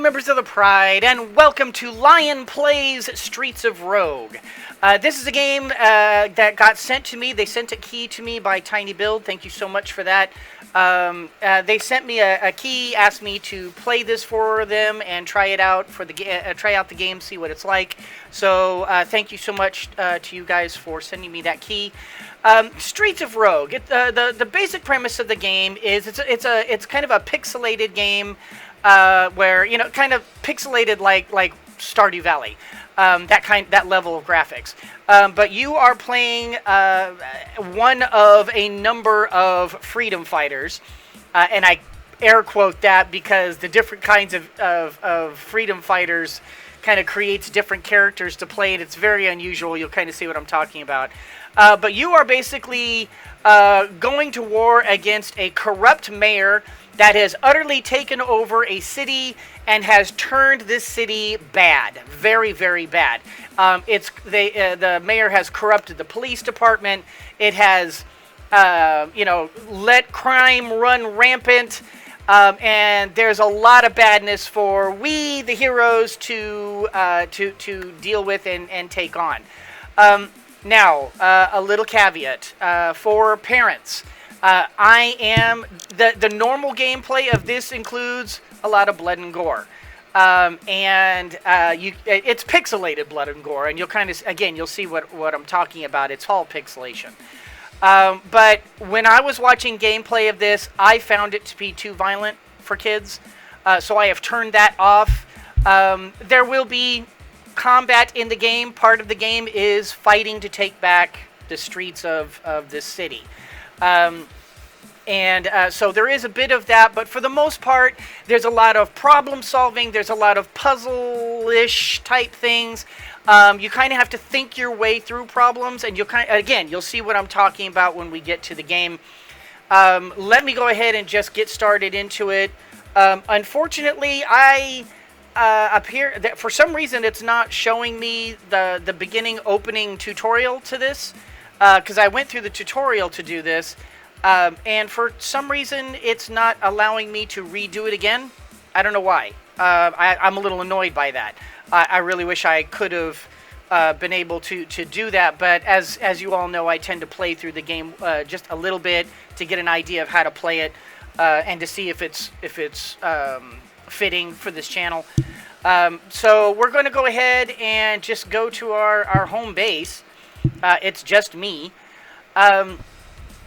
members of the Pride, and welcome to Lion Plays Streets of Rogue. This is a game that got sent to me. They sent a key to me by Tiny Build. Thank you so much for that. They sent me a key, asked me to play this for them and try it out for the try out the game, see what it's like. So thank you so much to you guys for sending me that key. Streets of Rogue. The basic premise of the game is it's kind of a pixelated game. Where kind of pixelated like Stardew Valley, that level of graphics. But you are playing one of a number of freedom fighters, and I air quote that because the different kinds of freedom fighters kind of creates different characters to play, and it's very unusual. You'll kind of see what I'm talking about. But you are basically going to war against a corrupt mayor that has utterly taken over a city and has turned this city bad, very, very bad. The mayor has corrupted the police department. It has, let crime run rampant, and there's a lot of badness for we, the heroes, to deal with and take on. Now, a little caveat for parents. The normal gameplay of this includes a lot of blood and gore. It's pixelated blood and gore, and you'll see what I'm talking about. It's all pixelation. But when I was watching gameplay of this, I found it to be too violent for kids, so I have turned that off. There will be combat in the game. Part of the game is fighting to take back the streets of this city. So there is a bit of that, but for the most part, there's a lot of problem solving. There's a lot of puzzle-ish type things. You kind of have to think your way through problems, and you'll see what I'm talking about when we get to the game. Let me go ahead and just get started into it. Unfortunately, for some reason, it's not showing me the beginning opening tutorial to this, because I went through the tutorial to do this. And for some reason, it's not allowing me to redo it again. I don't know why. I'm a little annoyed by that. I really wish I could have been able to do that. But as you all know, I tend to play through the game just a little bit to get an idea of how to play it and to see if it's fitting for this channel. So we're going to go ahead and just go to our home base. It's just me.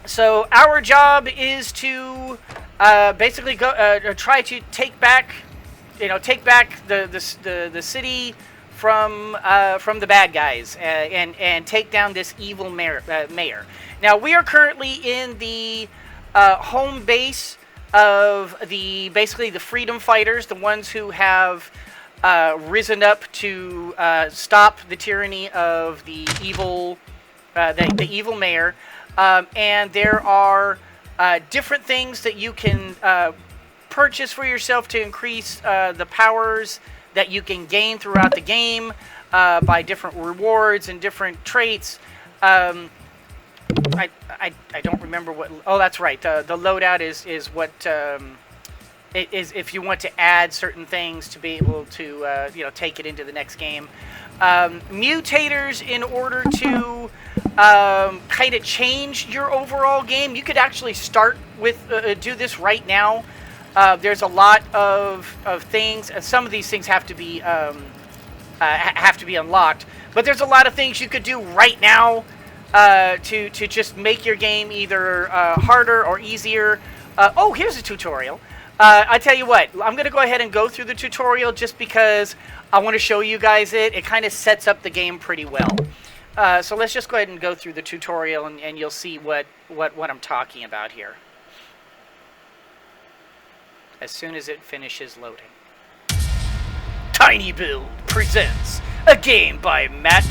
So our job is to basically go try to take back the city from the bad guys and take down this evil mayor. Now we are currently in the home base of basically the freedom fighters, the ones who have risen up to stop the tyranny of the evil mayor. And there are different things that you can purchase for yourself to increase the powers that you can gain throughout the game by different rewards and different traits. I don't remember what. Oh, that's right. The loadout is what it is if you want to add certain things to be able to take it into the next game. Mutators in order to kind of change your overall game. You could actually start with do this right now. There's a lot of things. Some of these things have to be unlocked, but there's a lot of things you could do right now to just make your game either harder or easier. Oh, here's a tutorial. I tell you what, I'm going to go ahead and go through the tutorial just because I want to show you guys it. It kind of sets up the game pretty well. So let's just go ahead and go through the tutorial, and you'll see what I'm talking about here as soon as it finishes loading. Tiny Build presents a game by Matt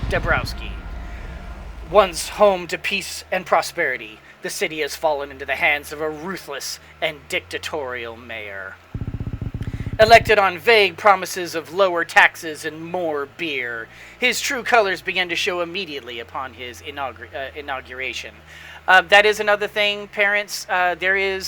Dabrowski. Once home to peace and prosperity, the city has fallen into the hands of a ruthless and dictatorial mayor. Elected on vague promises of lower taxes and more beer, his true colors began to show immediately upon his inauguration. That is another thing, parents. There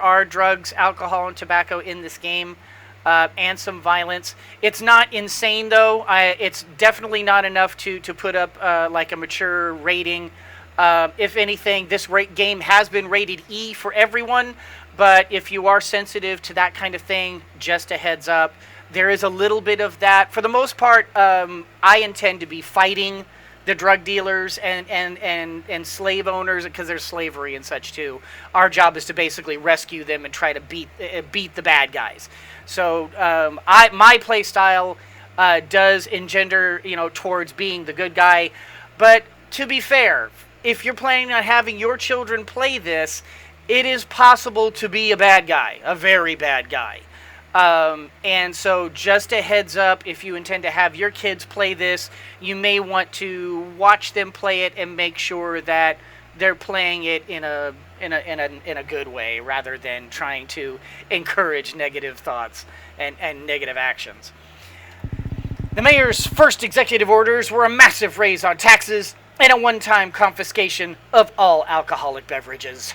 are drugs, alcohol, and tobacco in this game. and some violence. It's not insane though. It's definitely not enough to put up like a mature rating. If anything, this game has been rated E for everyone, but if you are sensitive to that kind of thing, just a heads up. There is a little bit of that. For the most part, I intend to be fighting the drug dealers and slave owners, because there's slavery and such too. Our job is to basically rescue them and try to beat the bad guys. So my play style does engender, towards being the good guy. But to be fair, if you're planning on having your children play this, it is possible to be a bad guy, a very bad guy. And so just a heads up, if you intend to have your kids play this, you may want to watch them play it and make sure that they're playing it in a good way, rather than trying to encourage negative thoughts and negative actions. The mayor's first executive orders were a massive raise on taxes and a one-time confiscation of all alcoholic beverages.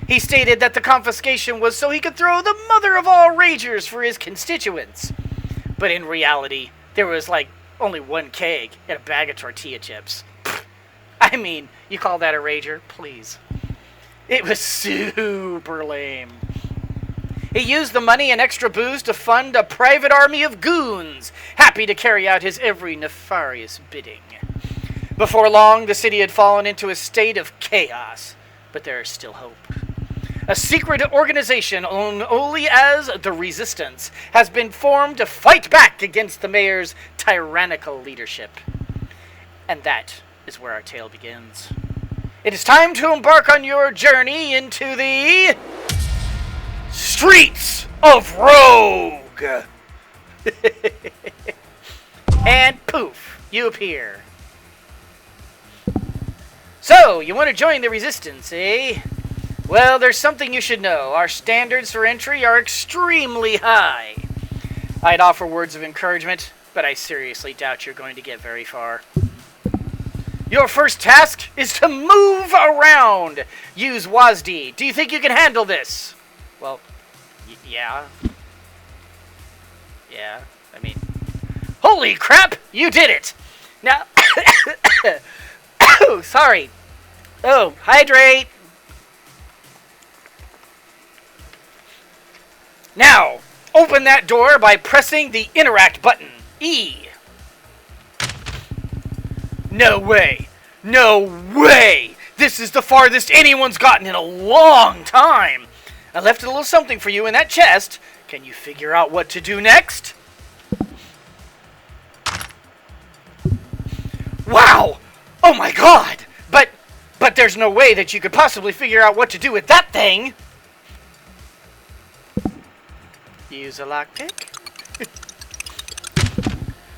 He stated that the confiscation was so he could throw the mother of all ragers for his constituents. But in reality, there was like only one keg and a bag of tortilla chips. I mean, you call that a rager? Please. It was super lame. He used the money and extra booze to fund a private army of goons, happy to carry out his every nefarious bidding. Before long, the city had fallen into a state of chaos, but there is still hope. A secret organization known only as the Resistance has been formed to fight back against the mayor's tyrannical leadership. And that is where our tale begins. It is time to embark on your journey into the streets of Rogue. And poof, you appear. So, you want to join the Resistance, eh? Well, there's something you should know. Our standards for entry are extremely high. I'd offer words of encouragement, but I seriously doubt you're going to get very far. Your first task is to move around. Use WASD. Do you think you can handle this? Well, yeah. Yeah, I mean... Holy crap! You did it! Now... Oh, sorry. Oh, hydrate! Now, open that door by pressing the Interact button, E. No way! No way! This is the farthest anyone's gotten in a long time! I left a little something for you in that chest. Can you figure out what to do next? Wow! Oh my god! But there's no way that you could possibly figure out what to do with that thing! Use a lockpick.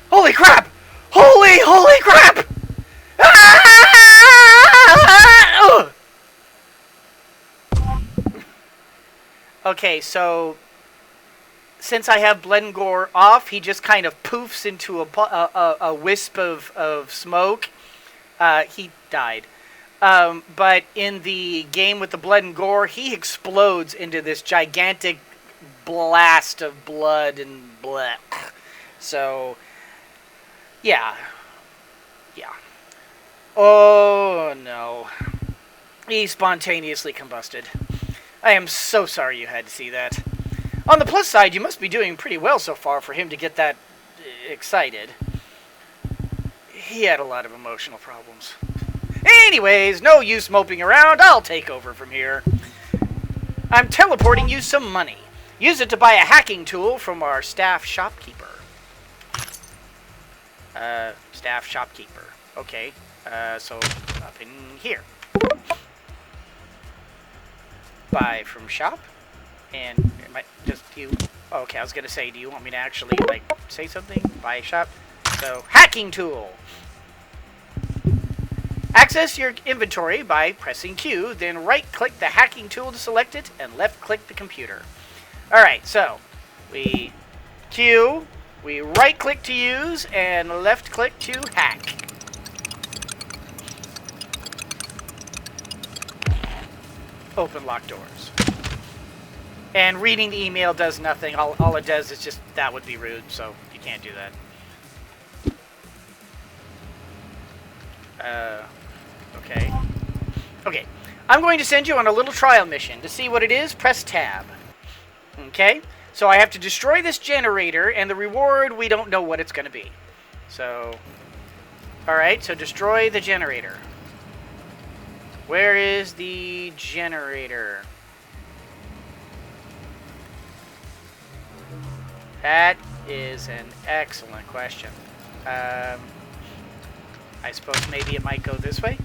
Holy crap! Holy crap! Ah! Okay, so since I have Blood and Gore off, he just kind of poofs into a wisp of smoke. He died. But in the game with the Blood and Gore, he explodes into this gigantic blast of blood and bleh. So, yeah. Oh, no. He spontaneously combusted. I am so sorry you had to see that. On the plus side, you must be doing pretty well so far for him to get that excited. He had a lot of emotional problems. Anyways, no use moping around. I'll take over from here. I'm teleporting you some money. Use it to buy a hacking tool from our staff shopkeeper. Staff shopkeeper. Okay. So up in here. Buy from shop. And just you. Oh, okay, I was gonna say, do you want me to actually say something? Buy shop. So hacking tool. Access your inventory by pressing Q, then right-click the hacking tool to select it, and left-click the computer. Alright, so we Q, we right-click to use, and left-click to hack. Open locked doors. And reading the email does nothing. All it does is just, that would be rude, so you can't do that. Okay. Okay. I'm going to send you on a little trial mission. To see what it is, press tab. Okay? So I have to destroy this generator, and the reward, we don't know what it's going to be. So, alright, so destroy the generator. Where is the generator? That is an excellent question. I suppose maybe it might go this way.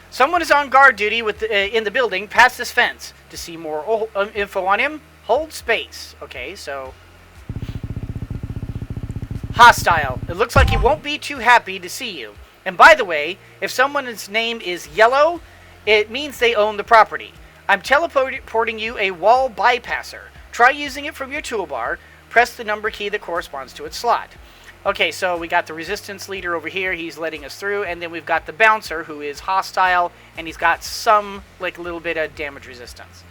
Someone is on guard duty in the building past this fence. To see more info on him, hold space. Okay, so... Hostile. It looks like he won't be too happy to see you. And by the way, if someone's name is yellow, it means they own the property. I'm teleporting you a wall bypasser. Try using it from your toolbar. Press the number key that corresponds to its slot. Okay, so we got the resistance leader over here. He's letting us through. And then we've got the bouncer, who is hostile. And he's got some, like, little bit of damage resistance.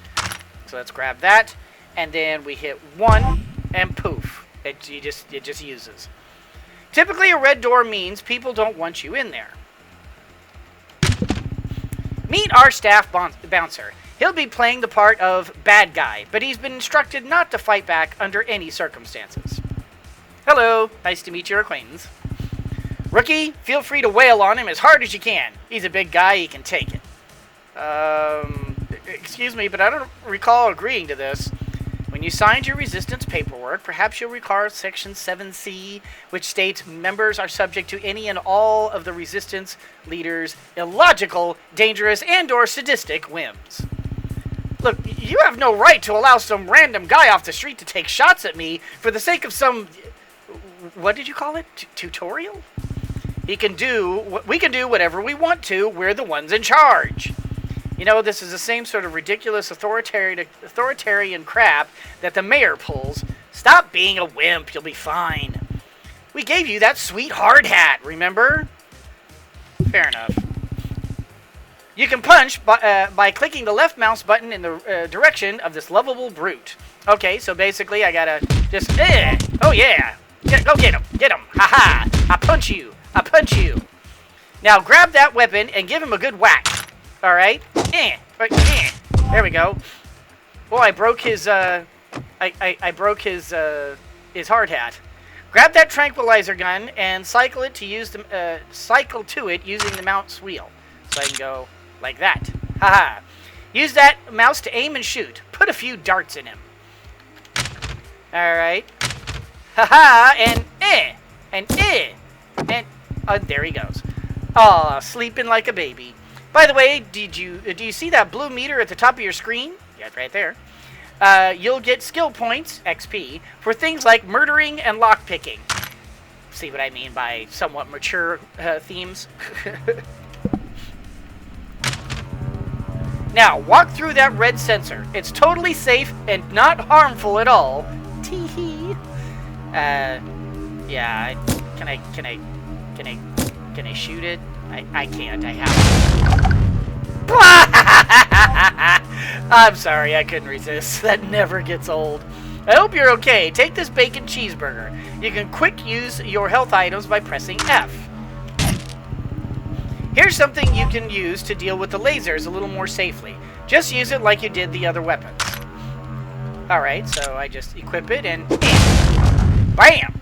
So let's grab that. And then we hit 1, and poof. It just uses. Typically, a red door means people don't want you in there. Meet our staff bouncer. He'll be playing the part of bad guy, but he's been instructed not to fight back under any circumstances. Hello, nice to meet your acquaintance. Rookie, feel free to wail on him as hard as you can. He's a big guy, he can take it. Excuse me, but I don't recall agreeing to this. When you signed your resistance paperwork, perhaps you'll recall Section 7C, which states members are subject to any and all of the resistance leaders' illogical, dangerous, and/or sadistic whims. Look, you have no right to allow some random guy off the street to take shots at me for the sake of some... What did you call it? Tutorial? We can do whatever we want to. We're the ones in charge. You know, this is the same sort of ridiculous authoritarian crap that the mayor pulls. Stop being a wimp. You'll be fine. We gave you that sweet hard hat, remember? Fair enough. You can punch by clicking the left mouse button in the direction of this lovable brute. Okay, so basically I gotta just... oh, yeah. Go get him. Get him. Ha-ha. I punch you. I punch you. Now grab that weapon and give him a good whack. All right. There we go. Well, I broke his I broke his hard hat. Grab that tranquilizer gun and cycle to it using the mouse wheel. So I can go like that. Haha. Use that mouse to aim and shoot. Put a few darts in him. All right. Haha, and there he goes. Aw, sleeping like a baby. By the way, do you see that blue meter at the top of your screen? Yeah, right there. You'll get skill points, XP, for things like murdering and lockpicking. See what I mean by somewhat mature themes? Now, walk through that red sensor. It's totally safe and not harmful at all. Tee-hee. Yeah, can I shoot it? I can't, I have. I'm sorry, I couldn't resist. That never gets old. I hope you're okay. Take this bacon cheeseburger. You can quick use your health items by pressing F. Here's something you can use to deal with the lasers a little more safely. Just use it like you did the other weapons. Alright, so I just equip it and... BAM!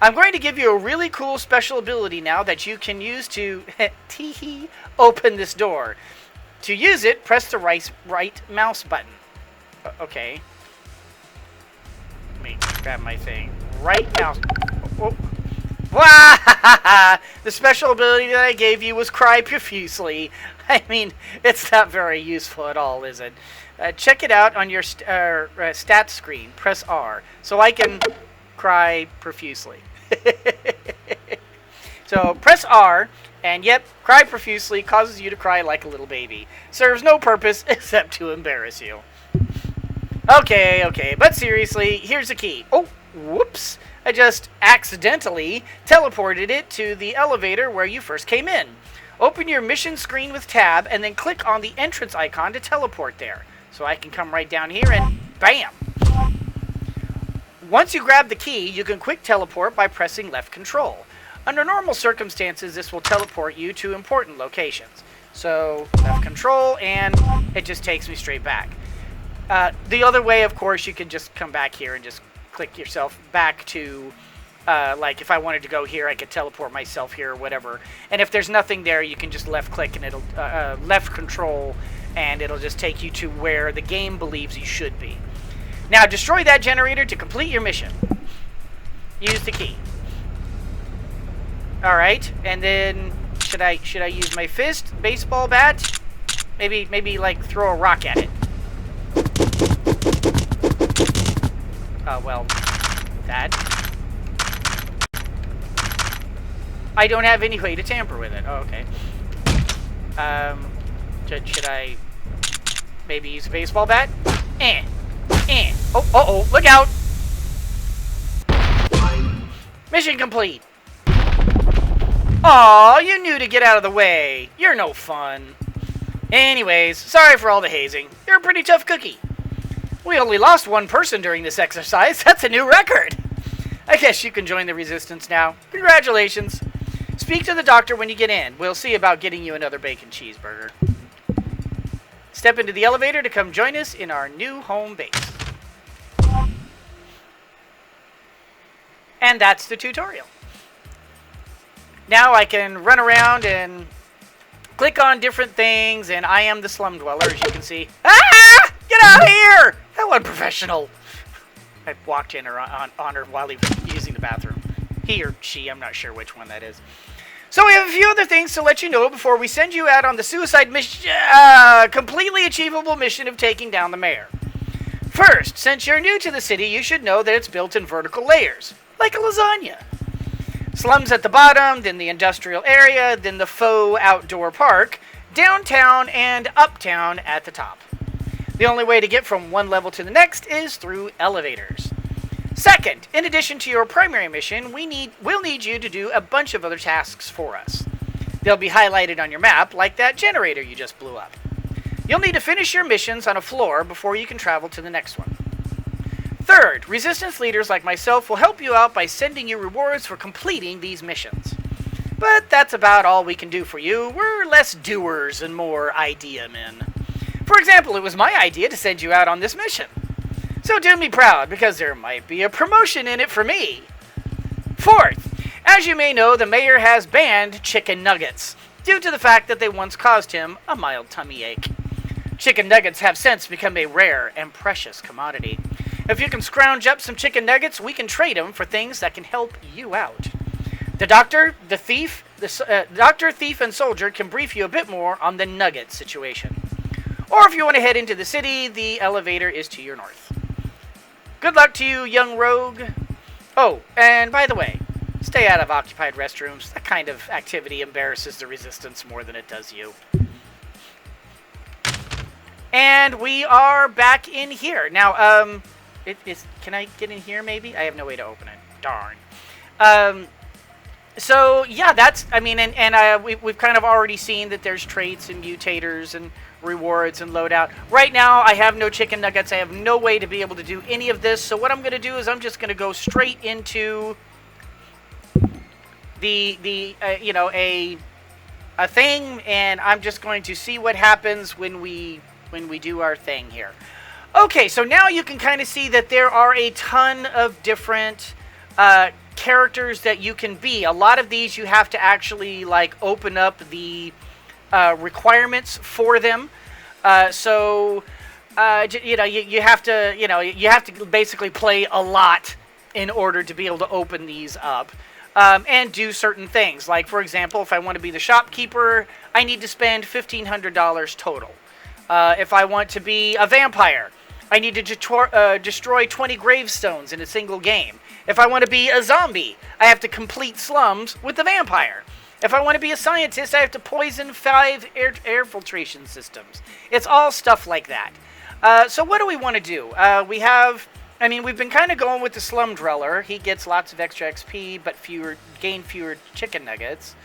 I'm going to give you a really cool special ability now that you can use to tee-hee, open this door. To use it, press the right mouse button. Okay. Let me grab my thing. Right mouse. Oh. The special ability that I gave you was cry profusely. I mean, it's not very useful at all, is it? Check it out on your stats screen. Press R. So I can cry profusely. So press R, and yep, cry profusely causes you to cry like a little baby. Serves no purpose except to embarrass you. Okay, but seriously, here's the key. Oh, whoops. I just accidentally teleported it to the elevator where you first came in. Open your mission screen with tab, and then click on the entrance icon to teleport there. So I can come right down here and Bam! Once you grab the key, you can quick teleport by pressing left control. Under normal circumstances, this will teleport you to important locations. So, left control, and it just takes me straight back. The other way, of course, you can just come back here and just click yourself back to, like, if I wanted to go here, I could teleport myself here or whatever. And if there's nothing there, you can just left click and it'll, left control, and it'll just take you to where the game believes you should be. Now, destroy that generator to complete your mission. Use the key. All right, and then should I use my fist, baseball bat? Maybe like throw a rock at it. Oh well, that. I don't have any way to tamper with it. Oh, okay. Should I maybe use a baseball bat? Oh, look out! Mission complete. Aw, you knew to get out of the way. You're no fun. Anyways, sorry for all the hazing. You're a pretty tough cookie. We only lost one person during this exercise. That's a new record. I guess you can join the resistance now. Congratulations. Speak to the doctor when you get in. We'll see about getting you another bacon cheeseburger. Step into the elevator to come join us in our new home base. And that's the tutorial. Now I can run around and click on different things, and I am the slum dweller, as you can see. Ah! Get out of here! How unprofessional. I walked in on her while he was using the bathroom. He or she, I'm not sure which one that is. So we have a few other things to let you know before we send you out on the suicide mission, completely achievable mission of taking down the mayor. First, since you're new to the city, you should know that it's built in vertical layers, like a lasagna. Slums at the bottom, then the industrial area, then the faux outdoor park, downtown and uptown at the top. The only way to get from one level to the next is through elevators. Second, in addition to your primary mission, we'll need you to do a bunch of other tasks for us. They'll be highlighted on your map, like that generator you just blew up. You'll need to finish your missions on a floor before you can travel to the next one. Third, resistance leaders like myself will help you out by sending you rewards for completing these missions. But that's about all we can do for you. We're less doers and more idea men. For example, it was my idea to send you out on this mission. So do me proud, because there might be a promotion in it for me. Fourth, as you may know, the mayor has banned chicken nuggets, due to the fact that they once caused him a mild tummy ache. Chicken nuggets have since become a rare and precious commodity. If you can scrounge up some chicken nuggets, we can trade them for things that can help you out. The doctor, the thief, doctor, thief, and soldier can brief you a bit more on the nugget situation. Or if you want to head into the city, the elevator is to your north. Good luck to you, young rogue. Oh, and by the way, stay out of occupied restrooms. That kind of activity embarrasses the resistance more than it does you. And we are back in here. Now, can I get in here maybe? I have no way to open it. Darn. So, yeah, that's, I mean, we've kind of already seen that there's traits and mutators and rewards and loadout. Right now, I have no chicken nuggets. I have no way to be able to do any of this. So what I'm going to do is I'm just going to go straight into a thing, and I'm just going to see what happens when we do our thing here. Okay, so now you can kind of see that there are a ton of different characters that you can be. A lot of these you have to actually like open up the requirements for them. You have to basically play a lot in order to be able to open these up and do certain things. Like, for example, if I want to be the shopkeeper, I need to spend $1,500 total. If I want to be a vampire, I need to destroy 20 gravestones in a single game. If I want to be a zombie, I have to complete slums with the vampire. If I want to be a scientist, I have to poison 5 air filtration systems. It's all stuff like that. So what do we want to do? We've been kind of going with the slum dweller. He gets lots of extra XP, but gain fewer chicken nuggets.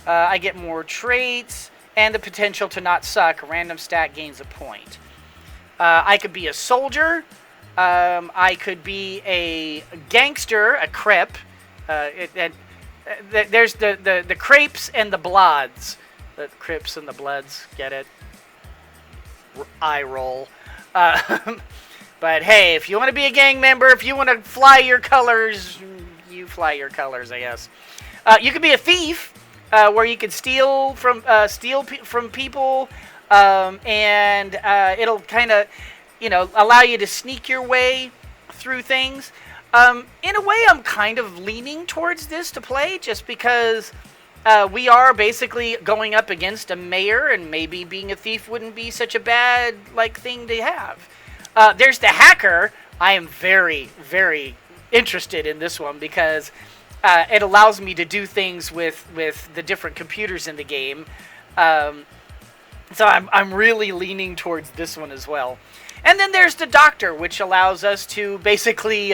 I get more traits and the potential to not suck. A random stat gains a point. I could be a soldier. I could be a gangster, a crep. There's the crepes and the bloods. The crips and the bloods, get it? Eye roll. But hey, if you want to be a gang member, if you want to fly your colors, you fly your colors, I guess. You could be a thief, where you can steal from people, and it'll kind of, allow you to sneak your way through things. In a way, I'm kind of leaning towards this to play, just because we are basically going up against a mayor, and maybe being a thief wouldn't be such a bad thing to have. There's the hacker. I am very, very interested in this one because it allows me to do things with the different computers in the game. So I'm really leaning towards this one as well. And then there's the doctor, which allows us to basically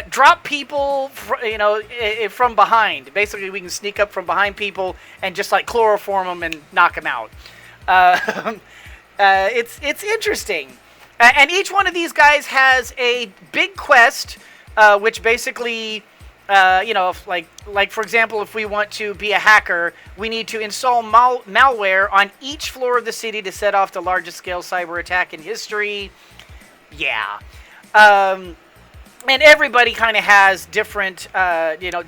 drop people, from behind. Basically, we can sneak up from behind people and just chloroform them and knock them out. It's interesting. And each one of these guys has a big quest, which basically, for example, if we want to be a hacker, we need to install malware on each floor of the city to set off the largest scale cyber attack in history. Yeah. And everybody kind of has different,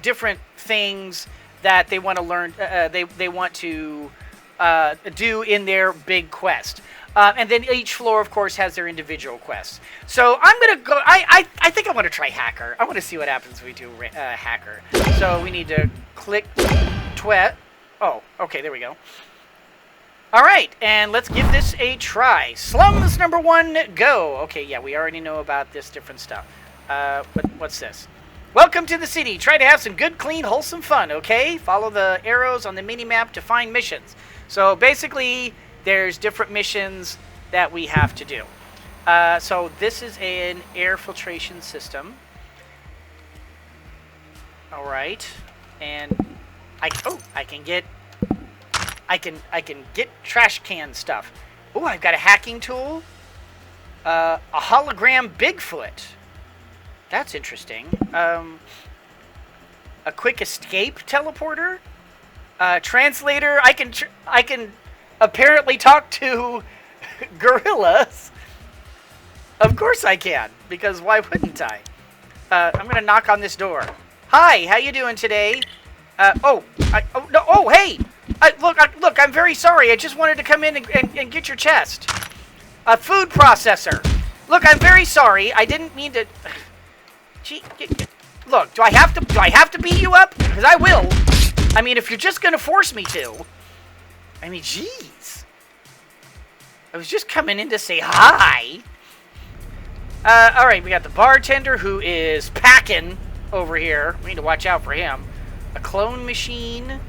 different things that they want to learn, they want to do in their big quest. And then each floor, of course, has their individual quests. So I'm going to go... I think I want to try Hacker. I want to see what happens if we do Hacker. So we need to click Twet. Oh, okay, there we go. All right, and let's give this a try. Slums number 1, go. Okay, yeah, we already know about this different stuff. What's this? Welcome to the city. Try to have some good, clean, wholesome fun, okay? Follow the arrows on the mini-map to find missions. So basically... there's different missions that we have to do. So this is an air filtration system. All right, and I can get trash can stuff. Oh, I've got a hacking tool. A hologram Bigfoot. That's interesting. A quick escape teleporter. Translator. I can apparently talk to gorillas. Of course I can, because why wouldn't I? I'm gonna knock on this door. Hi, how you doing today? Hey! Look, I'm very sorry. I just wanted to come in and get your chest. A food processor. Look, I'm very sorry. I didn't mean to... Gee, look, do I have to beat you up? Because I will. I mean, if you're just gonna force me to... I mean, jeez. I was just coming in to say hi. All right, we got the bartender who is packing over here. We need to watch out for him. A clone machine.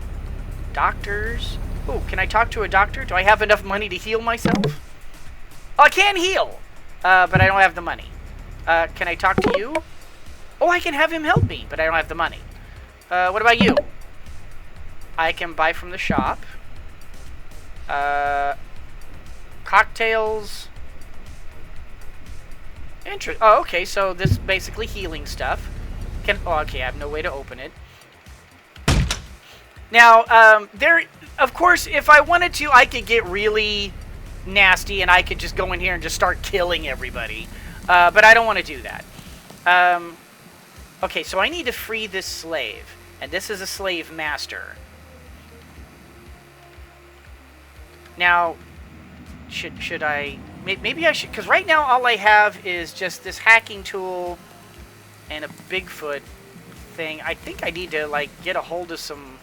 Doctors. Oh, can I talk to a doctor? Do I have enough money to heal myself? Oh, I can heal, but I don't have the money. Can I talk to you? Oh, I can have him help me, but I don't have the money. What about you? I can buy from the shop. Cocktails. Oh, okay, so this is basically healing stuff. Okay, I have no way to open it. Now, of course, if I wanted to, I could get really nasty and I could just go in here and just start killing everybody. But I don't want to do that. Okay, so I need to free this slave. And this is a slave master. Now, should I... Maybe I should... Because right now all I have is just this hacking tool and a Bigfoot thing. I think I need to, get a hold of some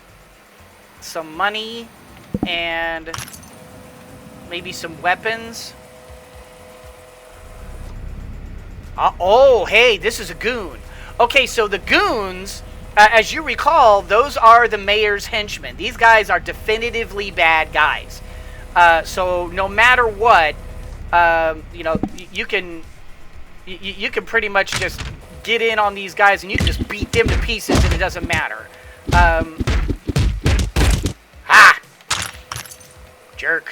money and maybe some weapons. Oh, hey, this is a goon. Okay, so the goons, as you recall, those are the mayor's henchmen. These guys are definitively bad guys. So no matter what, you can pretty much just get in on these guys and you can just beat them to pieces and it doesn't matter. Jerk.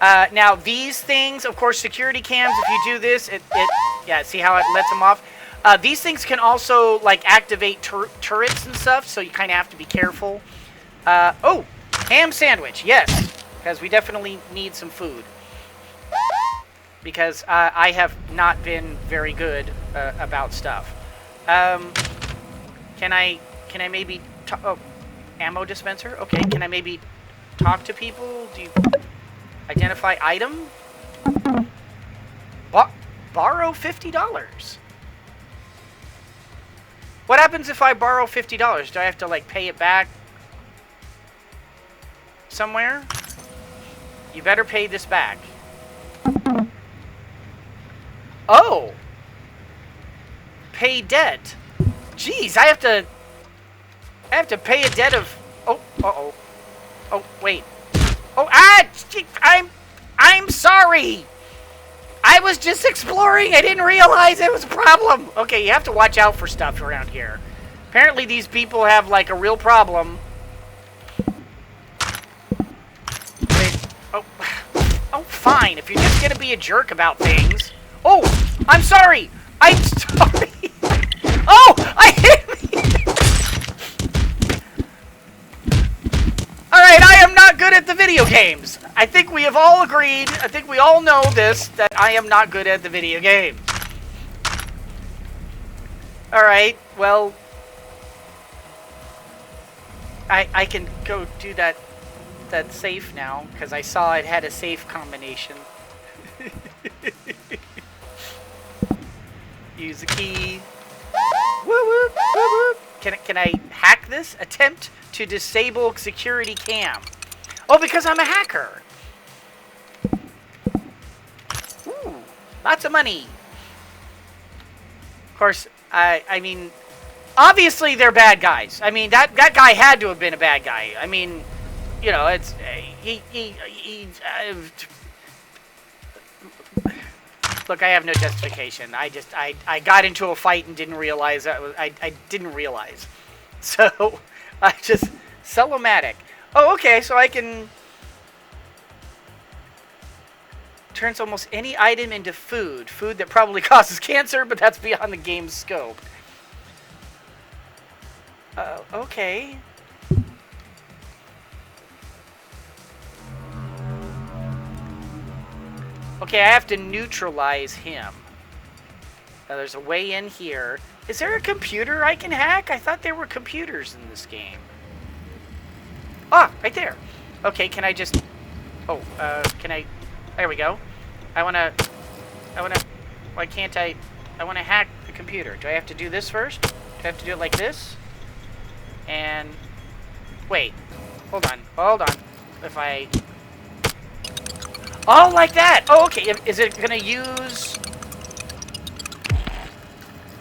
Now these things, of course, security cams, if you do this, it Yeah, see how it lets them off? These things can also, like, activate turrets and stuff, so you kind of have to be careful. Oh! Ham sandwich, yes. Because we definitely need some food. Because I have not been very good about stuff. Can I maybe... Oh, ammo dispenser? Okay, can I maybe talk to people? Do you... Identify item? Borrow $50. What happens if I borrow $50? Do I have to, like, pay it back somewhere? You better pay this back. Oh! Pay debt. Jeez, I have to pay a debt of... Oh, uh-oh. Oh, wait. Oh, I'm sorry! I was just exploring. I didn't realize it was a problem. Okay, you have to watch out for stuff around here. Apparently these people have, like, a real problem. Wait. Oh. Oh, fine. If you're just gonna be a jerk about things. Oh, I'm sorry. I'm sorry. Oh, I hit me. Alright, I am not good at the video games. I think we have all agreed, I think we all know this, that I am not good at the video games. Alright, well... I can go do that safe now, because I saw it had a safe combination. Use the key. Woo woo, woo woo. Can I hack this? Attempt to disable security cam. Oh, because I'm a hacker. Ooh, lots of money. Of course, I mean, obviously they're bad guys. I mean, that guy had to have been a bad guy. I mean, you know, it's look, I have no justification. I got into a fight and didn't realize I didn't realize. So I just Sell-O-Matic. Oh, okay, so I can turns almost any item into food. Food that probably causes cancer, but that's beyond the game's scope. Okay. Okay, I have to neutralize him. Now, there's a way in here. Is there a computer I can hack? I thought there were computers in this game. Ah, right there. Okay, can I just... Oh, can I... There we go. I wanna... Why can't I... I wanna hack the computer. Do I have to do this first? Do I have to do it like this? And... Wait. Hold on. If I... Oh, like that! Oh, okay. Is it gonna use...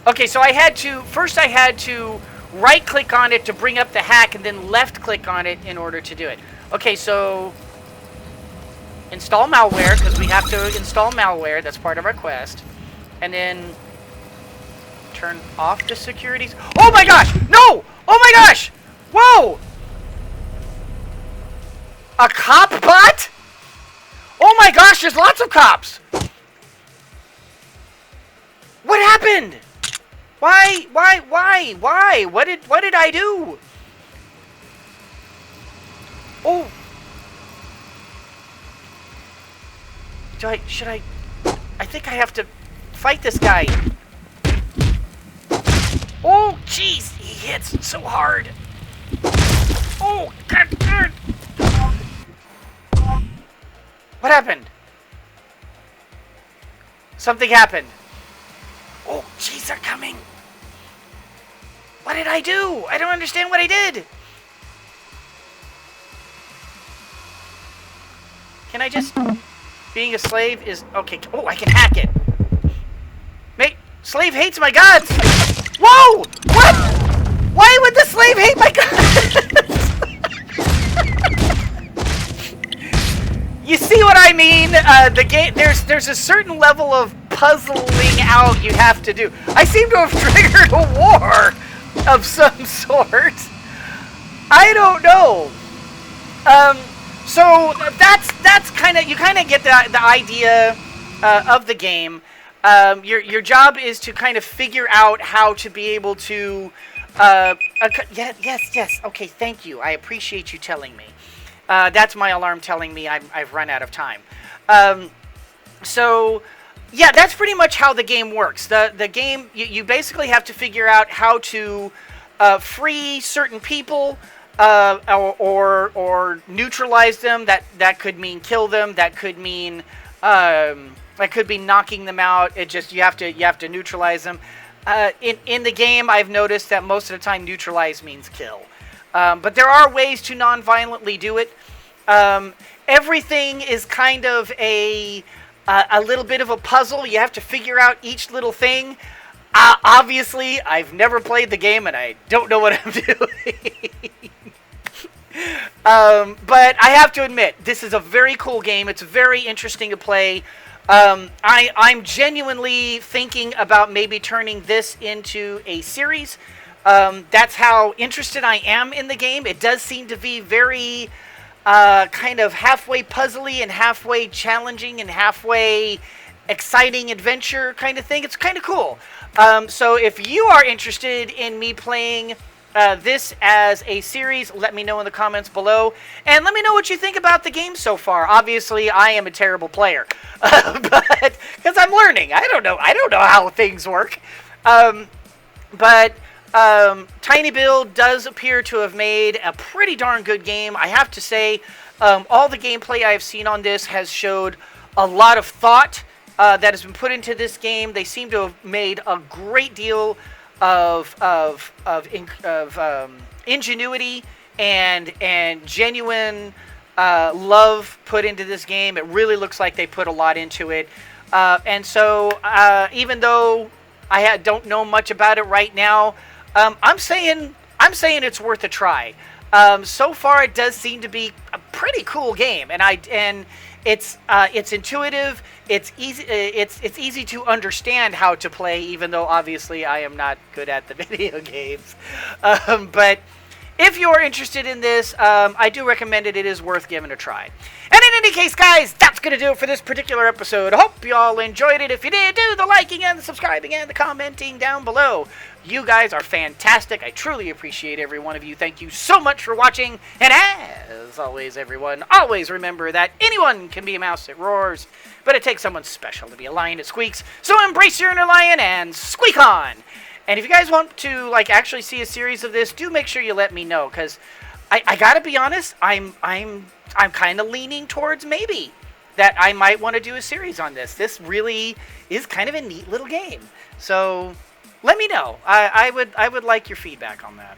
Okay, so I had to... First I had to right-click on it to bring up the hack, and then left-click on it in order to do it. Okay, so... Install malware, because we have to install malware. That's part of our quest. And then... Turn off the securities. Oh my gosh! No! Oh my gosh! Whoa! A cop bot? Oh my gosh, there's lots of cops! What happened? Why? What did I do? Oh! Should I think I have to fight this guy. Oh, jeez! He hits so hard! Oh, God! What happened? Something happened. Oh, jeez, they're coming. What did I do? I don't understand what I did. Can I just... Being a slave is... Okay. Oh, I can hack it. Mate, slave hates my guts. Whoa! What? Why would the slave hate my guts? You see what I mean? The game, there's a certain level of puzzling out you have to do. I seem to have triggered a war of some sort. I don't know. So that's kind of, you kind of get the idea of the game. Your job is to kind of figure out how to be able to. Yes. Okay, thank you. I appreciate you telling me. That's my alarm telling me I've run out of time. So, yeah, that's pretty much how the game works. The game, you basically have to figure out how to free certain people or neutralize them. That could mean kill them. That could mean knocking them out. You have to neutralize them. In the game, I've noticed that most of the time neutralize means kill. But there are ways to non-violently do it. Everything is kind of a little bit of a puzzle. You have to figure out each little thing. Obviously, I've never played the game, and I don't know what I'm doing. But I have to admit, this is a very cool game. It's very interesting to play. I'm genuinely thinking about maybe turning this into a series. That's how interested I am in the game. It does seem to be very kind of halfway puzzly and halfway challenging and halfway exciting adventure kind of thing. It's kind of cool. So if you are interested in me playing this as a series, let me know in the comments below, and let me know what you think about the game so far. Obviously, I am a terrible player, but because I'm learning, I don't know how things work. But Tiny Build does appear to have made a pretty darn good game. I have to say, all the gameplay I've seen on this has showed a lot of thought that has been put into this game. They seem to have made a great deal of ingenuity and genuine love put into this game. It really looks like they put a lot into it. And so even though I don't know much about it right now, I'm saying it's worth a try. So far, it does seem to be a pretty cool game, and it's intuitive. It's easy. It's easy to understand how to play, even though obviously I am not good at the video games. But if you're interested in this, I do recommend it. It is worth giving a try. And in any case, guys, that's going to do it for this particular episode. I hope you all enjoyed it. If you did, do the liking and the subscribing and the commenting down below. You guys are fantastic. I truly appreciate every one of you. Thank you so much for watching. And as always, everyone, always remember that anyone can be a mouse that roars, but it takes someone special to be a lion that squeaks. So embrace your inner lion and squeak on. And if you guys want to actually see a series of this, do make sure you let me know, because I gotta be honest, I'm kind of leaning towards maybe that I might want to do a series on this. This really is kind of a neat little game. So let me know. I would like your feedback on that.